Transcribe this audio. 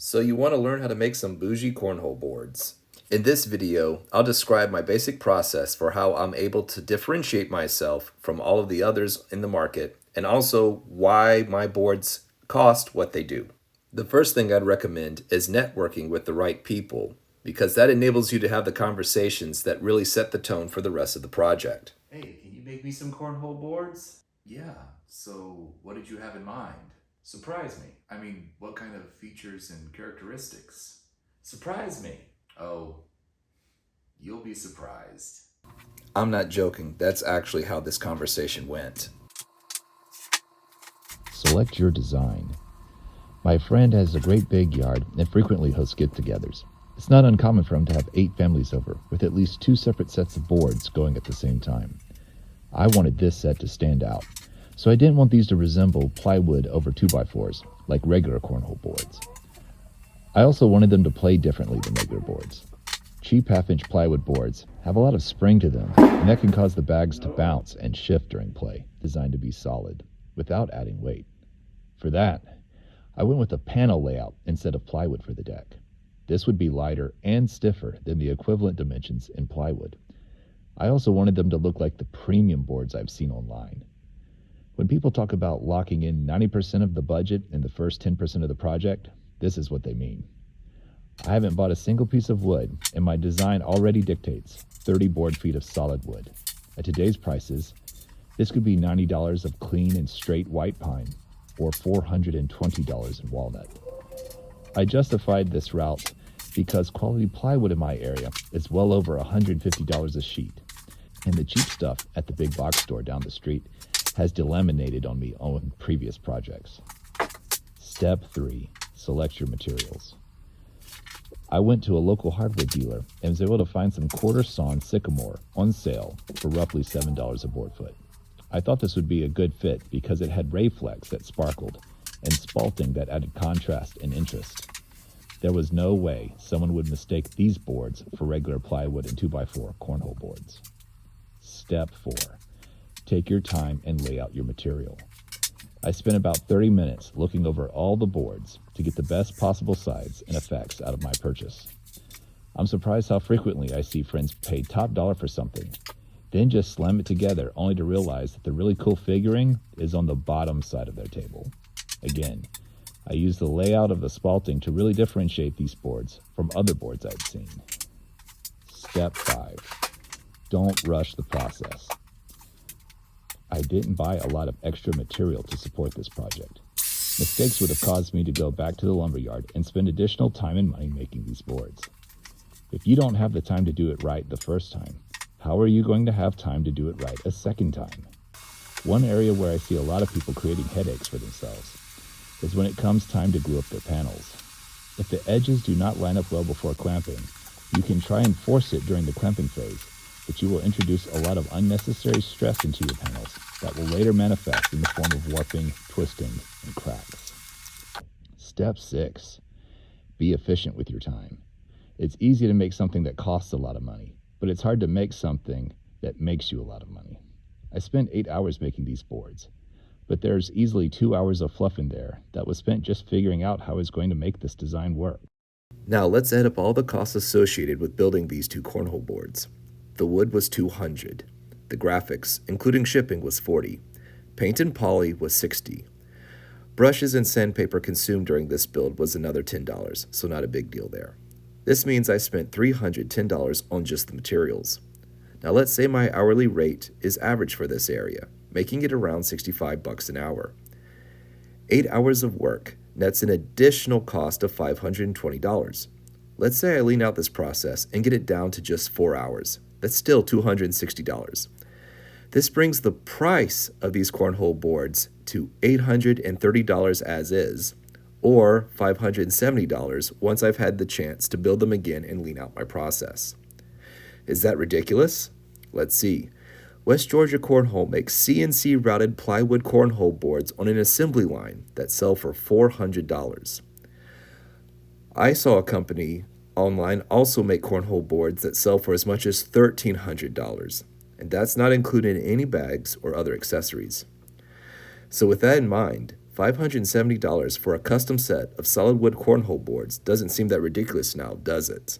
So you want to learn how to make some bougie cornhole boards. In this video, I'll describe my basic process for how I'm able to differentiate myself from all of the others in the market, and also why my boards cost what they do. The first thing I'd recommend is networking with the right people, because that enables you to have the conversations that really set the tone for the rest of the project. Hey, can you make me some cornhole boards? Yeah, so what did you have in mind? Surprise me. I mean, what kind of features and characteristics? Surprise me. Oh, you'll be surprised. I'm not joking. That's actually how this conversation went. Select your design. My friend has a great big yard and frequently hosts get-togethers. It's not uncommon for him to have 8 families over, with at least 2 separate sets of boards going at the same time. I wanted this set to stand out, so I didn't want these to resemble plywood over 2x4s, like regular cornhole boards. I also wanted them to play differently than regular boards. Cheap half-inch plywood boards have a lot of spring to them, and that can cause the bags to bounce and shift during play, designed to be solid, without adding weight. For that, I went with a panel layout instead of plywood for the deck. This would be lighter and stiffer than the equivalent dimensions in plywood. I also wanted them to look like the premium boards I've seen online. When people talk about locking in 90% of the budget in the first 10% of the project, this is what they mean. I haven't bought a single piece of wood, and my design already dictates 30 board feet of solid wood. At today's prices, this could be $90 of clean and straight white pine, or $420 in walnut. I justified this route because quality plywood in my area is well over $150 a sheet, and the cheap stuff at the big box store down the street has delaminated on me on previous projects. Step 3, select your materials. I went to a local hardwood dealer and was able to find some quarter sawn sycamore on sale for roughly $7 a board foot. I thought this would be a good fit because it had ray flecks that sparkled and spalting that added contrast and interest. There was no way someone would mistake these boards for regular plywood and 2x4 cornhole boards. Step 4, take your time and lay out your material. I spent about 30 minutes looking over all the boards to get the best possible sides and effects out of my purchase. I'm surprised how frequently I see friends pay top dollar for something, then just slam it together only to realize that the really cool figuring is on the bottom side of their table. Again, I used the layout of the spalting to really differentiate these boards from other boards I'd seen. Step 5, don't rush the process. I didn't buy a lot of extra material to support this project. Mistakes would have caused me to go back to the lumberyard and spend additional time and money making these boards. If you don't have the time to do it right the first time, how are you going to have time to do it right a second time? One area where I see a lot of people creating headaches for themselves is when it comes time to glue up their panels. If the edges do not line up well before clamping, you can try and force it during the clamping phase, but you will introduce a lot of unnecessary stress into your panels that will later manifest in the form of warping, twisting, and cracks. Step 6, be efficient with your time. It's easy to make something that costs a lot of money, but it's hard to make something that makes you a lot of money. I spent 8 hours making these boards, but there's easily 2 hours of fluff in there that was spent just figuring out how I was going to make this design work. Now let's add up all the costs associated with building these 2 cornhole boards. The wood was $200. The graphics, including shipping, was $40. Paint and poly was $60. Brushes and sandpaper consumed during this build was another $10, so not a big deal there. This means I spent $310 on just the materials. Now let's say my hourly rate is average for this area, making it around $65 an hour. 8 hours of work nets an additional cost of $520. Let's say I lean out this process and get it down to just 4 hours. That's still $260. This brings the price of these cornhole boards to $830 as is, or $570 once I've had the chance to build them again and lean out my process. Is that ridiculous? Let's see. West Georgia Cornhole makes CNC routed plywood cornhole boards on an assembly line that sell for $400. I saw a company online also make cornhole boards that sell for as much as $1,300, and that's not including any bags or other accessories. So with that in mind, $570 for a custom set of solid wood cornhole boards doesn't seem that ridiculous now, does it?